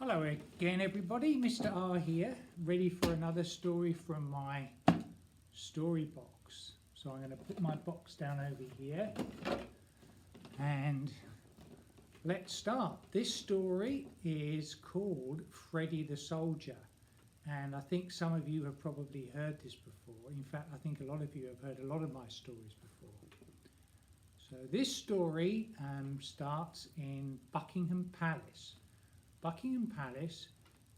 Hello again everybody, Mr.R here, ready for another story from my story box. So I'm going to put my box down over here and let's start. This story is called Freddy the Soldier, and I think some of you have probably heard this before. In fact, I think a lot of you have heard a lot of my stories before. So this story starts in Buckingham Palace. Buckingham Palace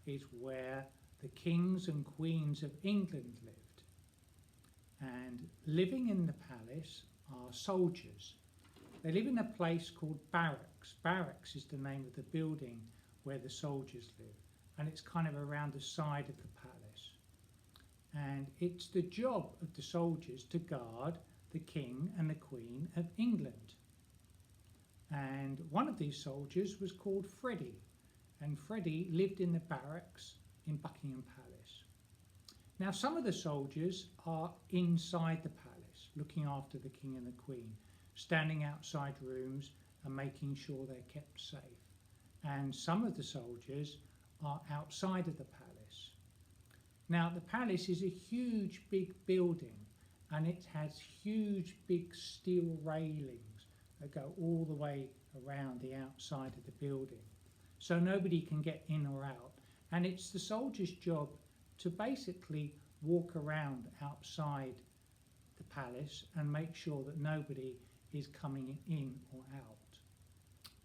is where the kings and queens of England lived. And living in the palace are soldiers. They live in a place called barracks. Barracks is the name of the building where the soldiers live. And it's kind of around the side of the palace. And it's the job of the soldiers to guard the king and the queen of England. And one of these soldiers was called Freddy. And Freddy lived in the barracks in Buckingham Palace. Now some of the soldiers are inside the palace, looking after the king and the queen, standing outside rooms and making sure they're kept safe. And some of the soldiers are outside of the palace. Now the palace is a huge big building, and it has huge big steel railings that go all the way around the outside of the building. So nobody can get in or out. And it's the soldier's job to basically walk around outside the palace and make sure that nobody is coming in or out.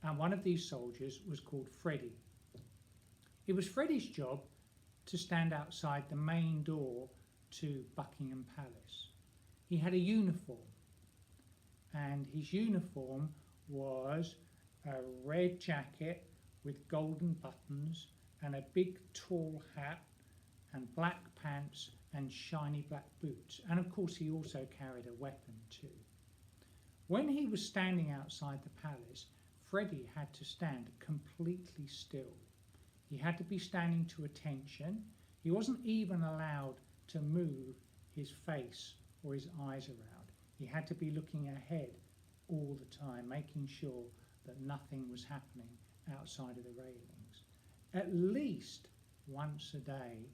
And one of these soldiers was called Freddy. It was Freddy's job to stand outside the main door to Buckingham Palace. He had a uniform, and his uniform was a red jacket with golden buttons and a big tall hat and black pants and shiny black boots. And of course he also carried a weapon too. When he was standing outside the palace, Freddy had to stand completely still. He had to be standing to attention. He wasn't even allowed to move his face or his eyes around. He had to be looking ahead all the time, making sure that nothing was happening outside of the railings. At least once a day,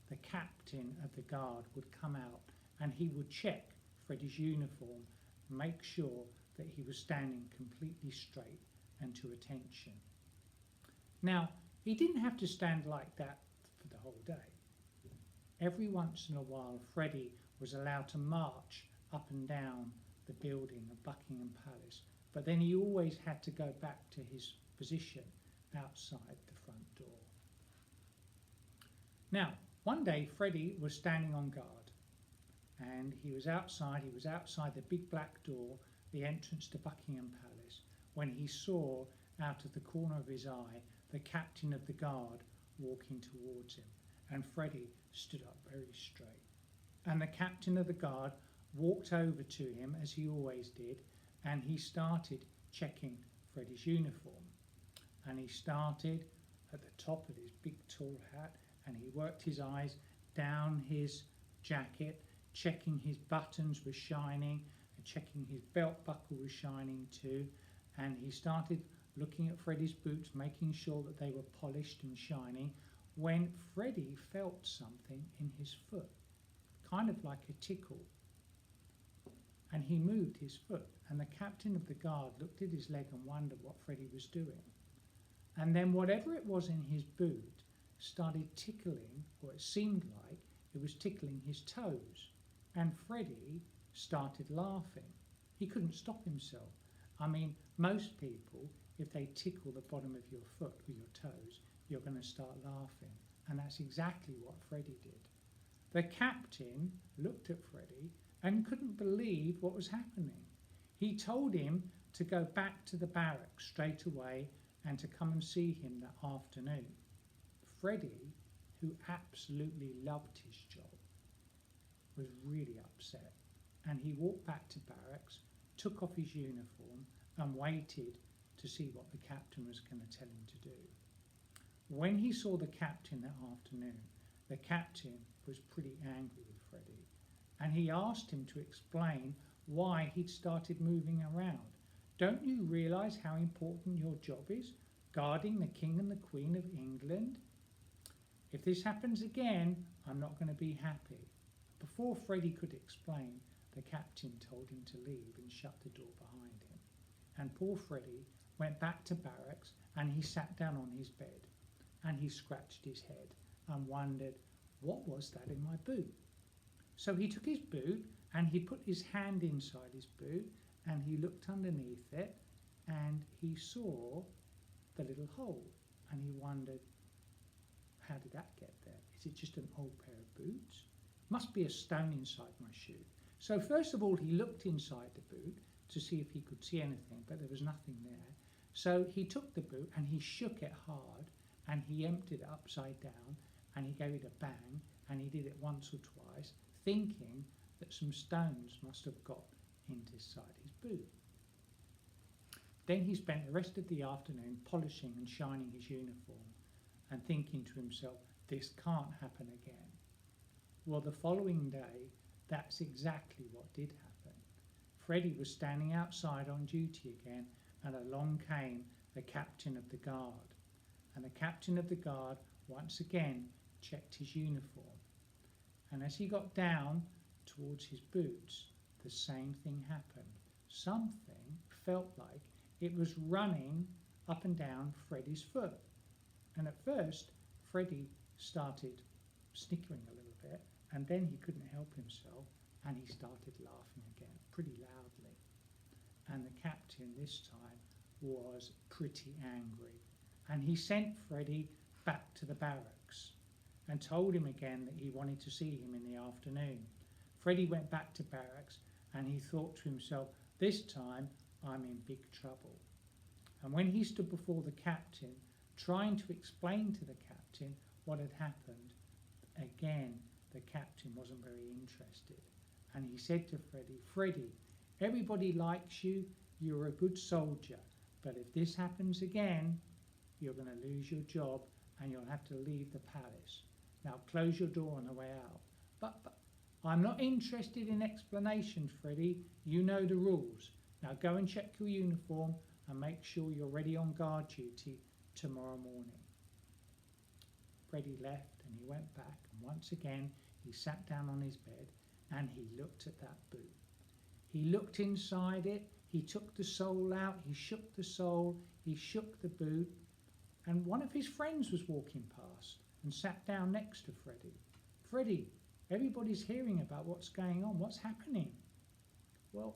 the captain of the guard would come out and he would check Freddy's uniform, make sure that he was standing completely straight and to attention. Now, he didn't have to stand like that for the whole day. Every once in a while, Freddy was allowed to march up and down the building of Buckingham Palace, but then he always had to go back to his position outside the front door. Now, one day Freddy was standing on guard, and he was outside the big black door, the entrance to Buckingham Palace, when he saw out of the corner of his eye the captain of the guard walking towards him, and Freddy stood up very straight. And the captain of the guard walked over to him, as he always did, and he started checking Freddy's uniform. And he started at the top of his big tall hat, and he worked his eyes down his jacket, checking his buttons were shining and checking his belt buckle was shining too. And he started looking at Freddy's boots, making sure that they were polished and shining, when Freddy felt something in his foot, kind of like a tickle. And he moved his foot, and the captain of the guard looked at his leg and wondered what Freddy was doing. And then whatever it was in his boot started tickling, or it seemed like it was tickling his toes. And Freddy started laughing. He couldn't stop himself. I mean, most people, if they tickle the bottom of your foot or your toes, you're going to start laughing. And that's exactly what Freddy did. The captain looked at Freddy and couldn't believe what was happening. He told him to go back to the barracks straight away and to come and see him that afternoon. Freddy, who absolutely loved his job, was really upset, and he walked back to barracks, took off his uniform and waited to see what the captain was going to tell him to do. When he saw the captain that afternoon, the captain was pretty angry with Freddy, and he asked him to explain why he'd started moving around. Don't you realise how important your job is? guarding the King and the Queen of England. If this happens again, I'm not going to be happy." Before Freddy could explain, the captain told him to leave and shut the door behind him. And poor Freddy went back to barracks and he sat down on his bed and he scratched his head and wondered, what was that in my boot? So he took his boot and he put his hand inside his boot and he looked underneath it and he saw the little hole and he wondered, how did that get there? Is it just an old pair of boots? Must be a stone inside my shoe. So first of all he looked inside the boot to see if he could see anything, but there was nothing there. So he took the boot and he shook it hard and he emptied it upside down and he gave it a bang and he did it once or twice, thinking that some stones must have got inside his boot. Then he spent the rest of the afternoon polishing and shining his uniform and thinking to himself, this can't happen again. Well, the following day, that's exactly what did happen. Freddy was standing outside on duty again, and along came the captain of the guard. And the captain of the guard once again checked his uniform. And as he got down towards his boots, the same thing happened. Something felt like it was running up and down Freddy's foot. And at first, Freddy started snickering a little bit, and then he couldn't help himself, and he started laughing again, pretty loudly. And the captain this time was pretty angry, and he sent Freddy back to the barracks and told him again that he wanted to see him in the afternoon. Freddy went back to barracks, and he thought to himself, this time I'm in big trouble. And when he stood before the captain, trying to explain to the captain what had happened, again the captain wasn't very interested. And he said to Freddy, Freddy, everybody likes you, you're a good soldier, but if this happens again, you're going to lose your job and you'll have to leave the palace. Now close your door on the way out. But I'm not interested in explanations, Freddy. You know the rules. Now go and check your uniform and make sure you're ready on guard duty tomorrow morning. Freddy left and he went back, and once again he sat down on his bed and he looked at that boot. He looked inside it, he took the sole out, he shook the sole, he shook the boot, and one of his friends was walking past and sat down next to Freddy. Freddy, everybody's hearing about what's going on, what's happening? Well,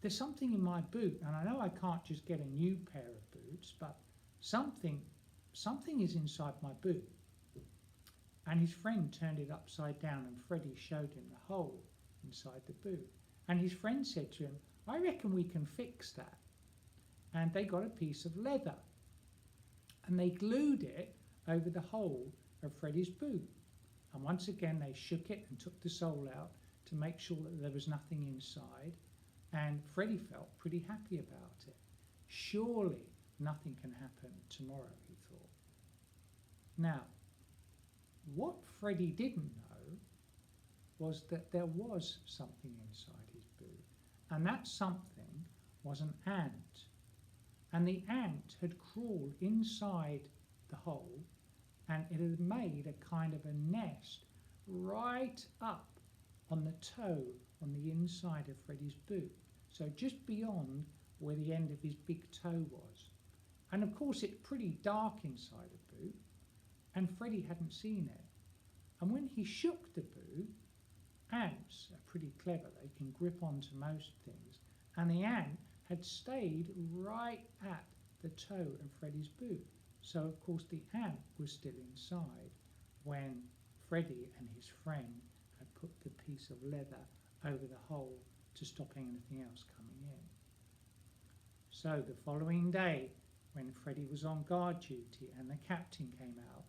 there's something in my boot, and I know I can't just get a new pair of boots, but something is inside my boot. And his friend turned it upside down and Freddy showed him the hole inside the boot. And his friend said to him, I reckon we can fix that. And they got a piece of leather and they glued it over the hole of Freddy's boot. And once again they shook it and took the sole out to make sure that there was nothing inside. And Freddy felt pretty happy about it. Surely nothing can happen tomorrow, he thought. Now, what Freddy didn't know was that there was something inside his boot, and that something was an ant. And the ant had crawled inside the hole and it had made a kind of a nest right up on the toe on the inside of Freddy's boot, so just beyond where the end of his big toe was. And of course it's pretty dark inside the boot, and Freddy hadn't seen it. And when he shook the boot, ants are pretty clever, they can grip onto most things, and the ant had stayed right at the toe of Freddy's boot. So of course the ant was still inside when Freddy and his friend had put the piece of leather over the hole to stop anything else coming in. So the following day, when Freddy was on guard duty and the captain came out,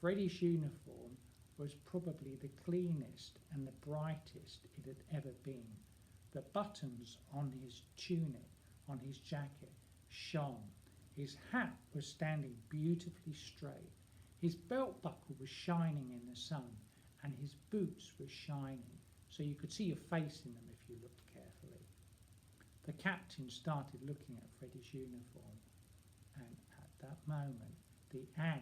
Freddy's uniform was probably the cleanest and the brightest it had ever been. The buttons on his tunic, on his jacket, shone. His hat was standing beautifully straight. His belt buckle was shining in the sun, and his boots were shining, so you could see your face in them if you looked carefully. The captain started looking at Freddy's uniform, and at that moment, the ant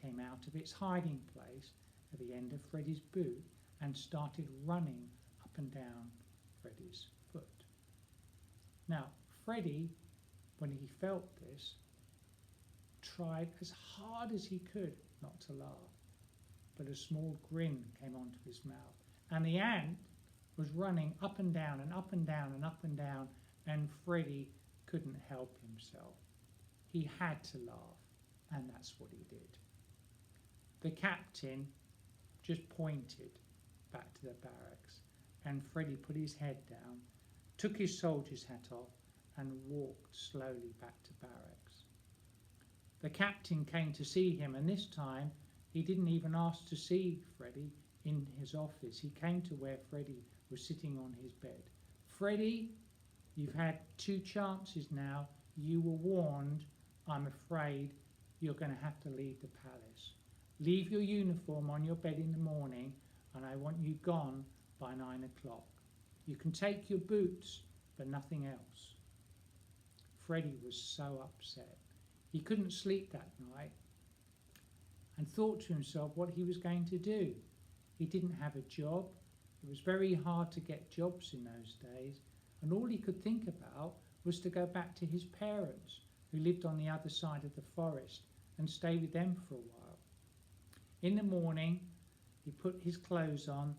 came out of its hiding place at the end of Freddy's boot and started running up and down Freddy's foot. Now, Freddy, when he felt this, tried as hard as he could not to laugh, but a small grin came onto his mouth, and the ant was running up and down and up and down and up and down, and Freddy couldn't help himself. He had to laugh, and that's what he did. The captain just pointed back to the barracks, and Freddy put his head down, took his soldier's hat off, and walked slowly back to barracks. The captain came to see him, and this time he didn't even ask to see Freddy in his office. He came to where Freddy was sitting on his bed. Freddy, you've had 2 chances now. You were warned. I'm afraid you're going to have to leave the palace. Leave your uniform on your bed in the morning, and I want you gone by 9 o'clock. You can take your boots, but nothing else. Freddy was so upset. He couldn't sleep that night and thought to himself what he was going to do. He didn't have a job. It was very hard to get jobs in those days, and all he could think about was to go back to his parents, who lived on the other side of the forest, and stay with them for a while. In the morning, he put his clothes on,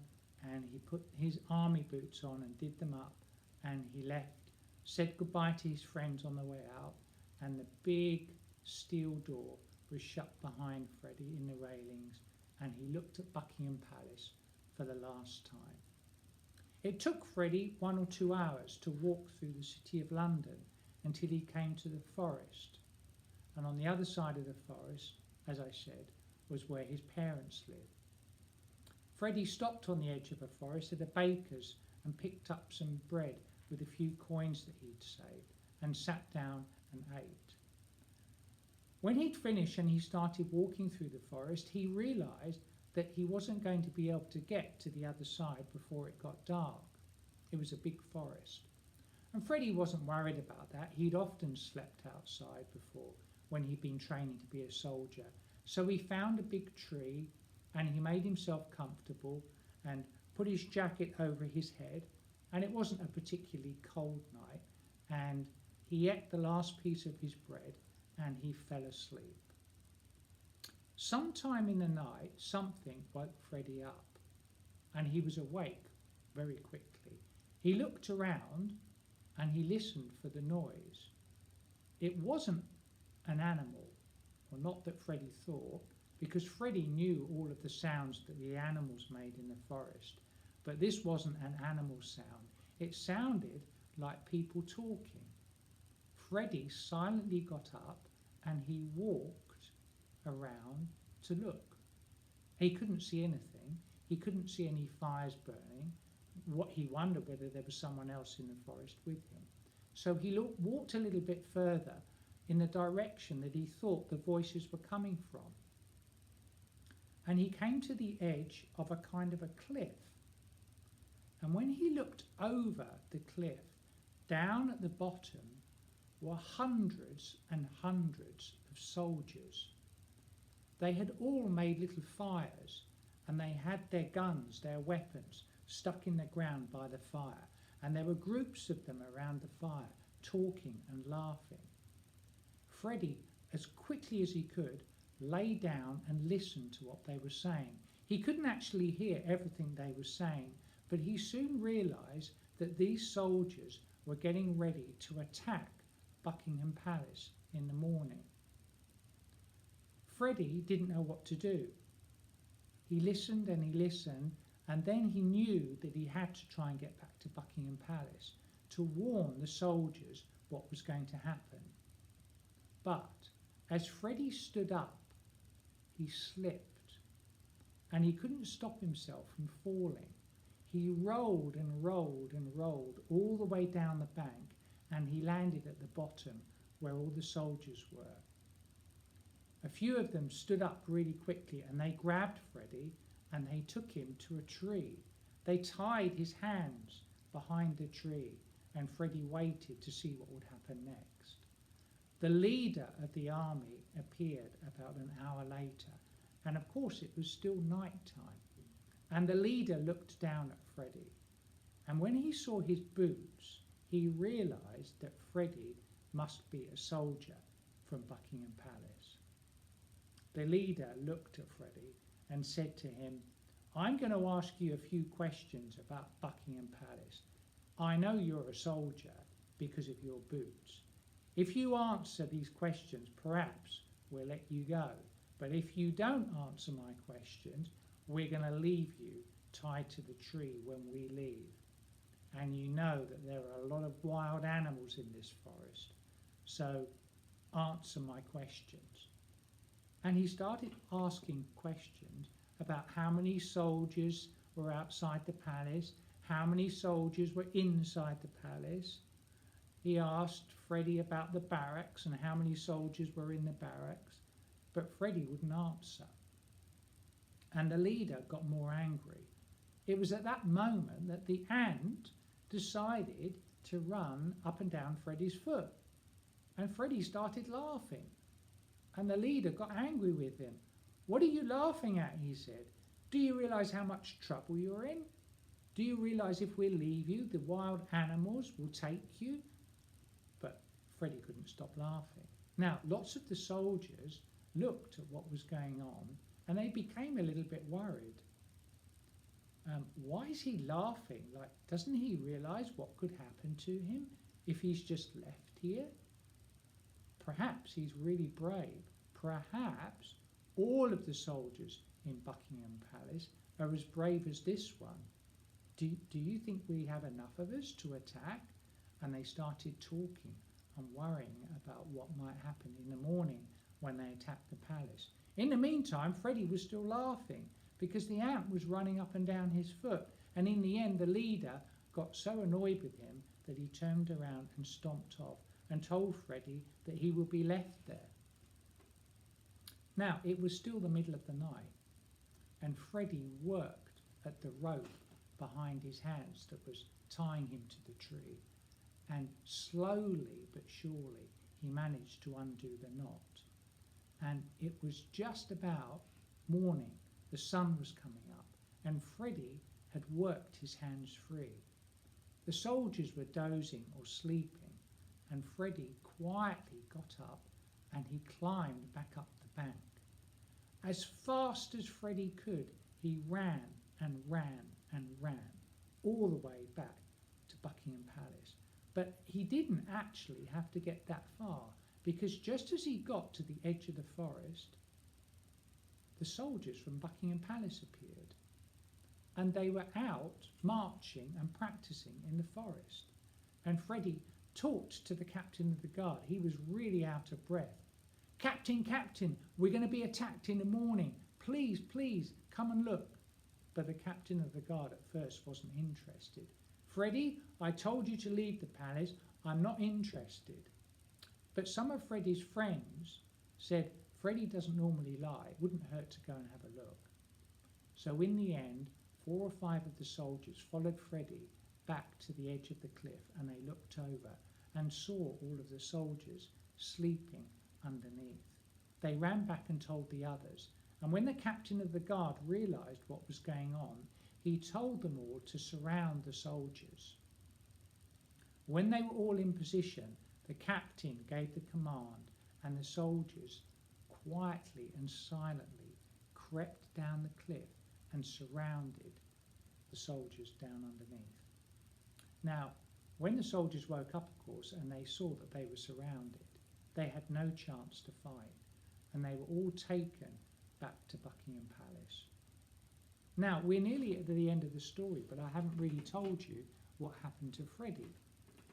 and he put his army boots on and did them up, and he left, said goodbye to his friends on the way out, and the big steel door was shut behind Freddy in the railings, and he looked at Buckingham Palace for the last time. It took Freddy 1 or 2 hours to walk through the city of London until he came to the forest, and on the other side of the forest, as I said, was where his parents lived. Freddy stopped on the edge of a forest at a baker's and picked up some bread with a few coins that he'd saved, and sat down and ate. When he'd finished and he started walking through the forest, he realised that he wasn't going to be able to get to the other side before it got dark. It was a big forest. And Freddy wasn't worried about that. He'd often slept outside before when he'd been training to be a soldier. So he found a big tree and he made himself comfortable and put his jacket over his head, and it wasn't a particularly cold night, and he ate the last piece of his bread and he fell asleep. Sometime in the night, something woke Freddy up, and he was awake very quickly. He looked around and he listened for the noise. It wasn't an animal, or not that Freddy thought, because Freddy knew all of the sounds that the animals made in the forest. But this wasn't an animal sound. It sounded like people talking. Freddy silently got up and he walked around to look. He couldn't see anything. He couldn't see any fires burning. He wondered whether there was someone else in the forest with him. So he walked a little bit further in the direction that he thought the voices were coming from. And he came to the edge of a kind of a cliff. And when he looked over the cliff, down at the bottom were hundreds and hundreds of soldiers. They had all made little fires, and they had their guns, their weapons, stuck in the ground by the fire, and there were groups of them around the fire, talking and laughing. Freddy, as quickly as he could, lay down and listened to what they were saying. He couldn't actually hear everything they were saying, but he soon realised that these soldiers were getting ready to attack Buckingham Palace in the morning. Freddy didn't know what to do. He listened, and then he knew that he had to try and get back to Buckingham Palace to warn the soldiers what was going to happen. But as Freddy stood up, he slipped, and he couldn't stop himself from falling. He rolled and rolled and rolled all the way down the bank, and he landed at the bottom where all the soldiers were. A few of them stood up really quickly, and they grabbed Freddy and they took him to a tree. They tied his hands behind the tree, and Freddy waited to see what would happen next. The leader of the army appeared about an hour later, and of course it was still night time. And the leader looked down at Freddy, and when he saw his boots, he realised that Freddy must be a soldier from Buckingham Palace. The leader looked at Freddy and said to him, "I'm going to ask you a few questions about Buckingham Palace. I know you're a soldier because of your boots. If you answer these questions, perhaps we'll let you go. But if you don't answer my questions, we're going to leave you tied to the tree when we leave. And you know that there are a lot of wild animals in this forest, so answer my questions." And he started asking questions about how many soldiers were outside the palace, how many soldiers were inside the palace. He asked Freddy about the barracks and how many soldiers were in the barracks, but Freddy wouldn't answer. And the leader got more angry. It was at that moment that the ant decided to run up and down Freddy's foot. And Freddy started laughing. And the leader got angry with him. "What are you laughing at?" he said. "Do you realise how much trouble you're in? Do you realise if we leave you, the wild animals will take you?" But Freddy couldn't stop laughing. Now, lots of the soldiers looked at what was going on and they became a little bit worried. Why is he laughing? Like, doesn't he realise what could happen to him if he's just left here? Perhaps he's really brave. Perhaps all of the soldiers in Buckingham Palace are as brave as this one. Do you think we have enough of us to attack? And they started talking and worrying about what might happen in the morning when they attacked the palace. In the meantime, Freddy was still laughing because the ant was running up and down his foot. And in the end, the leader got so annoyed with him that he turned around and stomped off and told Freddy that he would be left there. Now, it was still the middle of the night, and Freddy worked at the rope behind his hands that was tying him to the tree, and slowly but surely he managed to undo the knot. And it was just about morning. The sun was coming up, and Freddy had worked his hands free. The soldiers were dozing or sleeping, and Freddy quietly got up and he climbed back up the bank. As fast as Freddy could, he ran and ran and ran all the way back to Buckingham Palace. But he didn't actually have to get that far, because just as he got to the edge of the forest, the soldiers from Buckingham Palace appeared. And they were out marching and practicing in the forest. And Freddy talked to the captain of the guard. He was really out of breath. "Captain, Captain, we're going to be attacked in the morning. Please, please, come and look." But the captain of the guard at first wasn't interested. "Freddy, I told you to leave the palace. I'm not interested." But some of Freddy's friends said, "Freddy doesn't normally lie. It wouldn't hurt to go and have a look." So in the end, 4 or 5 of the soldiers followed Freddy back to the edge of the cliff, and they looked over and saw all of the soldiers sleeping underneath. They ran back and told the others, and when the captain of the guard realised what was going on, he told them all to surround the soldiers. When they were all in position, the captain gave the command, and the soldiers quietly and silently crept down the cliff and surrounded the soldiers down underneath. Now, when the soldiers woke up, of course, and they saw that they were surrounded, they had no chance to fight, and they were all taken back to Buckingham Palace. Now, we're nearly at the end of the story, but I haven't really told you what happened to Freddy,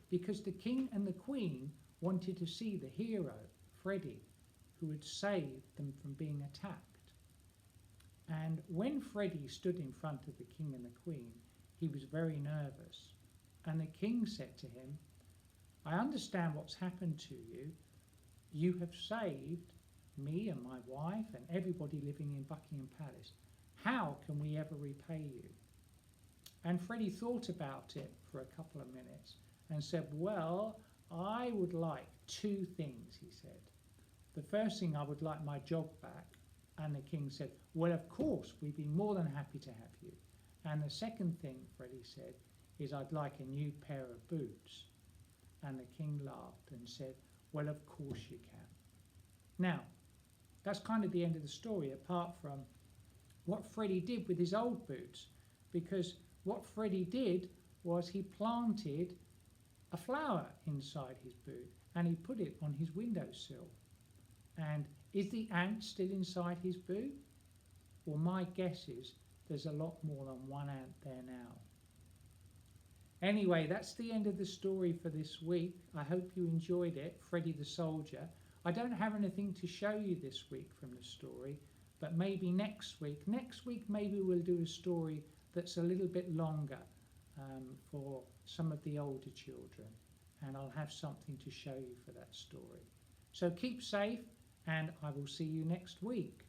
because the king and the queen wanted to see the hero, Freddy, who had saved them from being attacked. And when Freddy stood in front of the king and the queen, he was very nervous. And the king said to him, "I understand what's happened to you. You have saved me and my wife and everybody living in Buckingham Palace. How can we ever repay you?" And Freddy thought about it for a couple of minutes and said, "Well, I would like two things, he said. The first thing, I would like my job back. And the king said, well, of course, we'd be more than happy to have you. And the second thing, Freddy said, is I'd like a new pair of boots. And the king laughed and said, well, of course you can. Now, that's kind of the end of the story, apart from what Freddy did with his old boots. Because what Freddy did was he planted a flower inside his boot and he put it on his windowsill. And is the ant still inside his boot? Well, my guess is there's a lot more than one ant there now. Anyway, that's the end of the story for this week. I hope you enjoyed it, Freddy the Soldier. I don't have anything to show you this week from the story, but maybe next week. Next week maybe we'll do a story that's a little bit longer for some of the older children, and I'll have something to show you for that story. So keep safe, and I will see you next week.